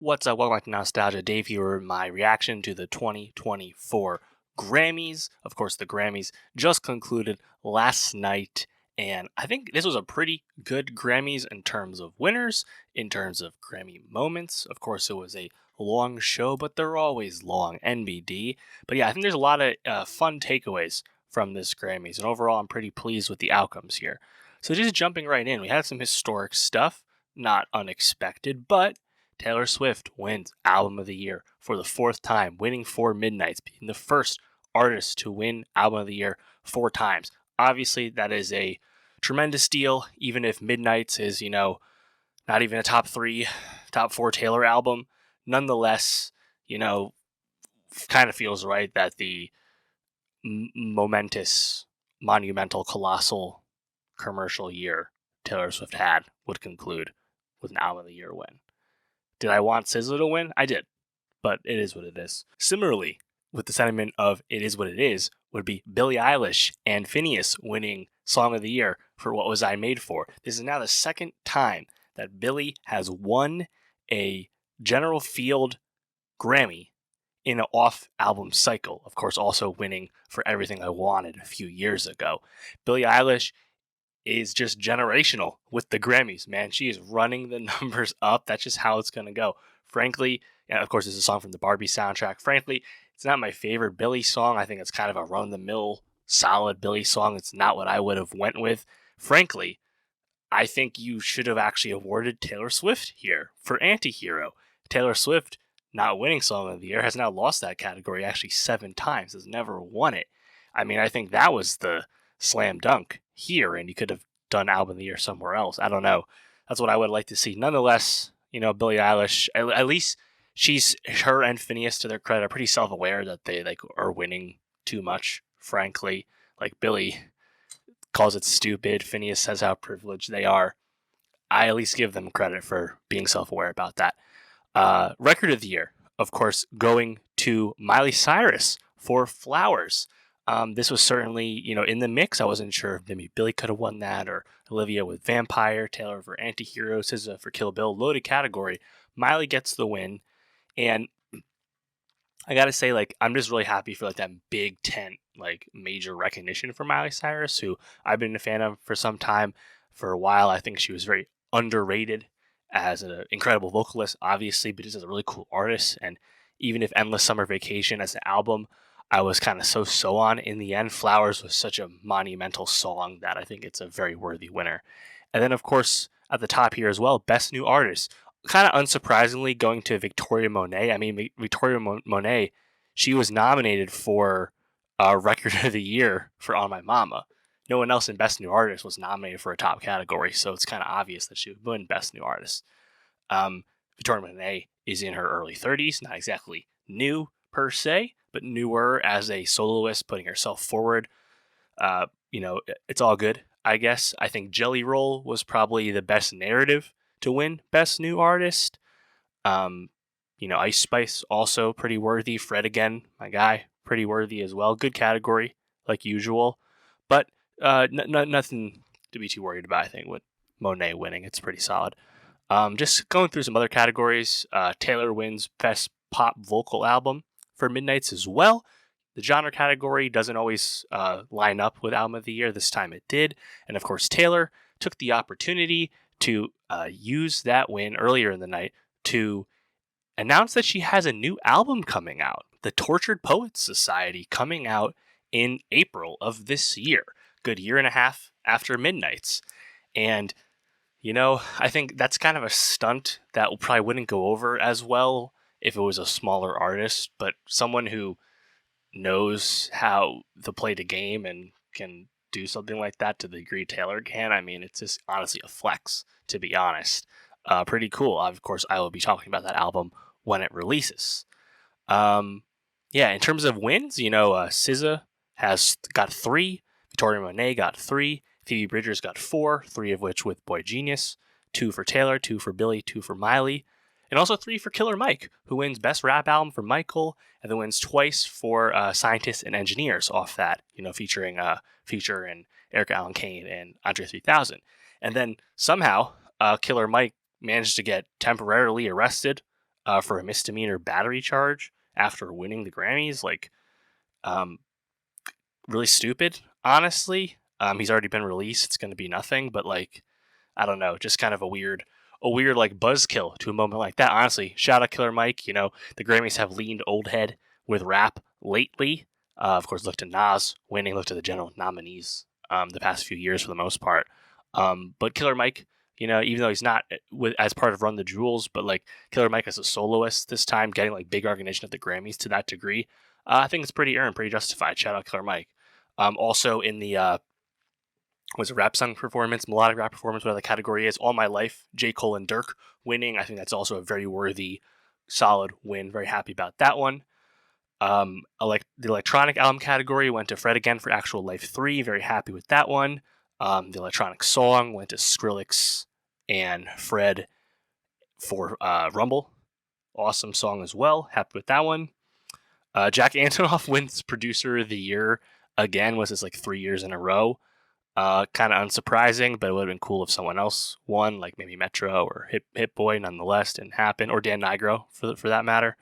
What's up? Welcome back to Nostalgia. Dave here with my reaction to the 2024 Grammys. Of course, the Grammys just concluded last night, and I think this was a pretty good Grammys in terms of winners, in terms of Grammy moments. Of course, it was a long show, but they're always long, NBD. But yeah, I think there's a lot of fun takeaways from this Grammys, and overall, I'm pretty pleased with the outcomes here. So just jumping right in, we had some historic stuff, not unexpected, but Taylor Swift wins Album of the Year for the fourth time, winning 4 Midnights, being the first artist to win Album of the Year 4 times. Obviously, that is a tremendous deal, even if Midnights is, not even a top 4 Taylor album. Nonetheless, kind of feels right that the momentous, monumental, colossal commercial year Taylor Swift had would conclude with an Album of the Year win. Did I want SZA to win? I did, but it is what it is. Similarly, with the sentiment of it is what it is, would be Billie Eilish and Finneas winning Song of the Year for What Was I Made For. This is now the second time that Billie has won a general field Grammy in an off-album cycle. Of course, also winning for Everything I Wanted a few years ago. Billie Eilish is just generational with the Grammys, man. She is running the numbers up. That's just how it's going to go. Frankly, and of course, it's a song from the Barbie soundtrack. Frankly, it's not my favorite Billie song. I think it's kind of a run-of-the-mill, solid Billie song. It's not what I would have went with. Frankly, I think you should have actually awarded Taylor Swift here for Anti-Hero. Taylor Swift, not winning Song of the Year, has now lost that category actually 7 times, has never won it. I mean, I think that was the slam dunk here, and you could have done Album of the Year somewhere else. I don't know. That's what I would like to see. Nonetheless, Billie Eilish, at least her and Finneas, to their credit, are pretty self-aware that they are winning too much, frankly. Like Billie calls it stupid. Finneas says how privileged they are. I at least give them credit for being self-aware about that. Record of the Year, of course, going to Miley Cyrus for Flowers. This was certainly, in the mix. I wasn't sure if maybe Billie could have won that, or Olivia with Vampire, Taylor for Anti-Hero, SZA for Kill Bill. Loaded category. Miley gets the win, and I gotta say, I'm just really happy for that big tent, major recognition for Miley Cyrus, who I've been a fan of for some time. For a while, I think she was very underrated as an incredible vocalist, obviously, but just as a really cool artist. And even if Endless Summer Vacation as an album, I was kind of so on. In the end, Flowers was such a monumental song that I think it's a very worthy winner. And then, of course, at the top here as well, Best New Artist. Kind of unsurprisingly, going to Victoria Monet. I mean, Victoria Monet, she was nominated for Record of the Year for On My Mama. No one else in Best New Artist was nominated for a top category, so it's kind of obvious that she would win Best New Artist. Victoria Monet is in her early 30s, not exactly new per se, but newer as a soloist, putting herself forward. It's all good, I guess. I think Jelly Roll was probably the best narrative to win Best New Artist. Ice Spice also pretty worthy. Fred again, my guy, pretty worthy as well. Good category, like usual. But nothing to be too worried about, I think, with Monet winning. It's pretty solid. Just going through some other categories. Taylor wins Best Pop Vocal Album for Midnights as well. The genre category doesn't always line up with Album of the Year. This time it did. And of course, Taylor took the opportunity to use that win earlier in the night to announce that she has a new album coming out, The Tortured Poets Society, coming out in April of this year. Good year and a half after Midnights. And, I think that's kind of a stunt that probably wouldn't go over as well if it was a smaller artist, but someone who knows how to play the game and can do something like that to the degree Taylor can. I mean, it's just honestly a flex, to be honest. Pretty cool. Of course, I will be talking about that album when it releases. In terms of wins, SZA has got 3, Victoria Monet got 3, Phoebe Bridgers got 4, 3 of which with Boy Genius, 2 for Taylor, 2 for Billie, 2 for Miley, and also 3 for Killer Mike, who wins Best Rap Album for Michael, and then wins twice for Scientists and Engineers off that, featuring Future and Eric Allen Kane and Andre 3000. And then somehow Killer Mike managed to get temporarily arrested for a misdemeanor battery charge after winning the Grammys. Like, um, really stupid, honestly. He's already been released. It's going to be nothing, but like, I don't know, just kind of a weird like buzzkill to a moment like that. Honestly, shout out Killer Mike. You know, the Grammys have leaned old head with rap lately. Of course, look to Nas winning, look to the general nominees the past few years for the most part. But Killer Mike, you know, even though he's not as part of Run the Jewels, but like Killer Mike as a soloist this time, getting like big recognition at the Grammys to that degree, I think it's pretty earned, pretty justified. Shout out Killer Mike. Also in the was a rap song performance, melodic rap performance, whatever the category is. All My Life, J. Cole and Dirk winning. I think that's also a very worthy, solid win. Very happy about that one. The electronic album category went to Fred again for Actual Life 3. Very happy with that one. The electronic song went to Skrillex and Fred for Rumble. Awesome song as well. Happy with that one. Jack Antonoff wins Producer of the Year again. Was this like 3 years in a row? Kind of unsurprising, but it would have been cool if someone else won, like maybe Metro or Hit Boy. Nonetheless, didn't happen, or Dan Nigro for that matter.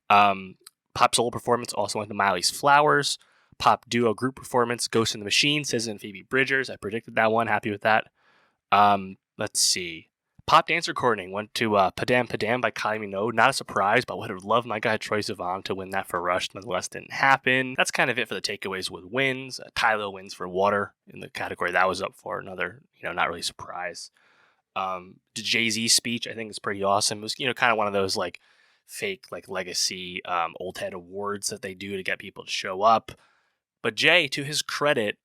Pop solo performance also went to Miley's Flowers. Pop duo group performance, Ghost in the Machine, SZA and Phoebe Bridgers. I predicted that one. Happy with that. Let's see. Pop dance recording went to Padam Padam by Kylie Minogue. Not a surprise, but would have loved my guy Troye Sivan to win that for Rush. Nonetheless, didn't happen. That's kind of it for the takeaways with wins. Kylo wins for Water in the category that was up for. Another, not really surprise. The Jay-Z speech, I think, is pretty awesome. It was, kind of one of those like fake like legacy old head awards that they do to get people to show up. But Jay, to his credit,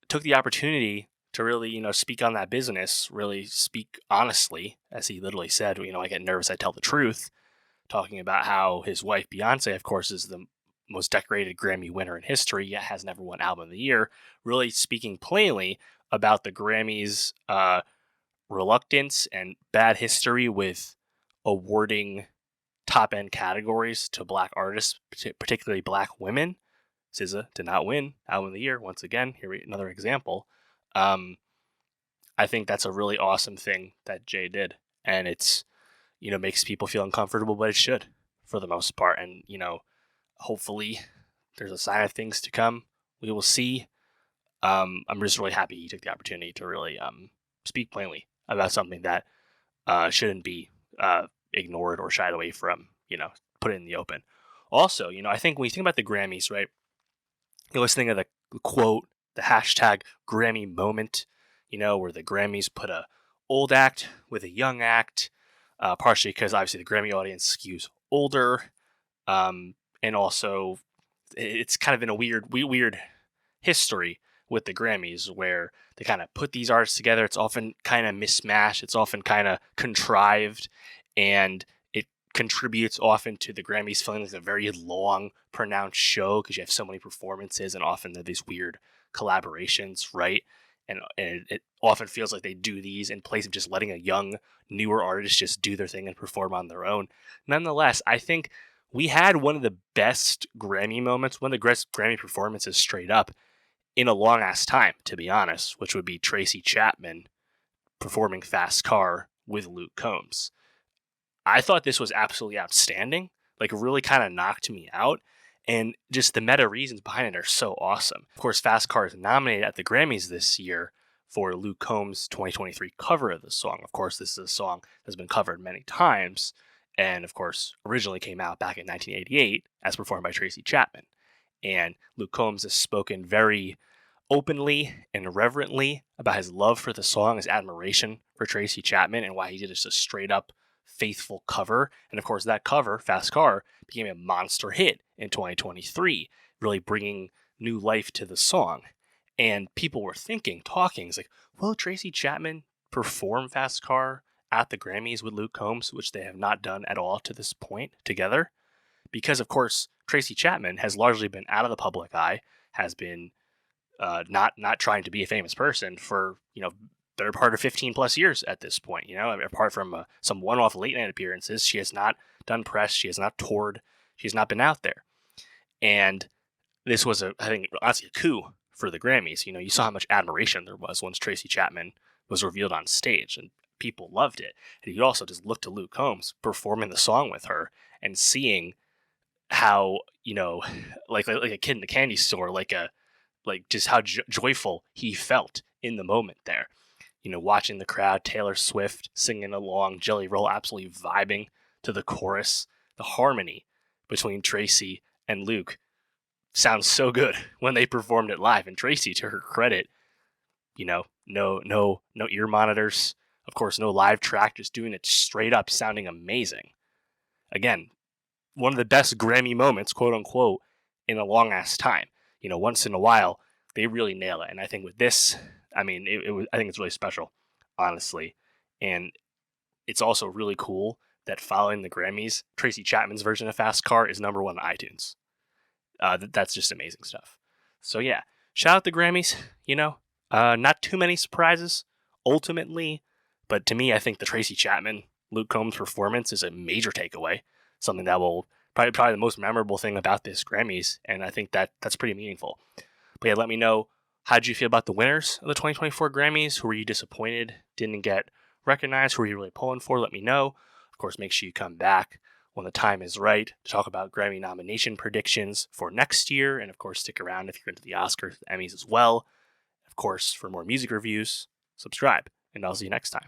took the opportunity to really, speak on that business, really speak honestly, as he literally said, I get nervous, I tell the truth, talking about how his wife, Beyonce, of course, is the most decorated Grammy winner in history, yet has never won Album of the Year, really speaking plainly about the Grammys' reluctance and bad history with awarding top-end categories to Black artists, particularly Black women. SZA did not win Album of the Year. Once again, here another example. I think that's a really awesome thing that Jay did, and it's makes people feel uncomfortable, but it should for the most part. And hopefully, there's a sign of things to come. We will see. I'm just really happy he took the opportunity to really speak plainly about something that shouldn't be ignored or shied away from. Put it in the open. Also, I think when you think about the Grammys, right? You always think of the quote, the hashtag Grammy moment, where the Grammys put a old act with a young act, partially because obviously the Grammy audience skews older, and also it's kind of in a weird history with the Grammys where they kind of put these artists together. It's often kind of mismatched. It's often kind of contrived, and it contributes often to the Grammys feeling like a very long, pronounced show because you have so many performances, and often they're these weird collaborations, right? And it often feels like they do these in place of just letting a young, newer artist just do their thing and perform on their own. Nonetheless, I think we had one of the best Grammy moments, one of the best Grammy performances straight up in a long ass time, to be honest, which would be Tracy Chapman performing Fast Car with Luke Combs. I thought this was absolutely outstanding, like really kind of knocked me out. And just the meta reasons behind it are so awesome. Of course, Fast Car is nominated at the Grammys this year for Luke Combs' 2023 cover of the song. Of course, this is a song that's been covered many times, and of course, originally came out back in 1988 as performed by Tracy Chapman. And Luke Combs has spoken very openly and reverently about his love for the song, his admiration for Tracy Chapman, and why he did just a straight up faithful cover. And of course, that cover, Fast Car, became a monster hit in 2023, really bringing new life to the song. And people were talking, it's like, will Tracy Chapman perform Fast Car at the Grammys with Luke Combs, which they have not done at all to this point together? Because, of course, Tracy Chapman has largely been out of the public eye, has been not trying to be a famous person for, better part of 15 plus years at this point. Apart from some one-off late night appearances, she has not done press, she has not toured, she has not been out there. And this was I think, honestly, a coup for the Grammys. You saw how much admiration there was once Tracy Chapman was revealed on stage, and people loved it. And you also just look to Luke Combs performing the song with her and seeing how, like a kid in the candy store, like just how joyful he felt in the moment there. Watching the crowd, Taylor Swift singing along, Jelly Roll absolutely vibing to the chorus. The harmony between Tracy and Luke sounds so good when they performed it live. And Tracy, to her credit, no ear monitors, of course, no live track, just doing it straight up, sounding amazing. Again, one of the best Grammy moments, quote unquote, in a long ass time. Once in a while, they really nail it. And I think with this, I mean, I think it's really special, honestly. And it's also really cool that following the Grammys, Tracy Chapman's version of Fast Car is number 1 on iTunes. That's just amazing stuff. So yeah, shout out the Grammys. Not too many surprises ultimately, but to me, I think the Tracy Chapman Luke Combs performance is a major takeaway. Something that will probably the most memorable thing about this Grammys, and I think that's pretty meaningful. But yeah, let me know, how did you feel about the winners of the 2024 Grammys? Who were you disappointed didn't get recognized? Who were you really pulling for? Let me know. Of course, make sure you come back when the time is right to talk about Grammy nomination predictions for next year. And of course, stick around if you're into the Oscars, the Emmys as well. Of course, for more music reviews, subscribe, and I'll see you next time.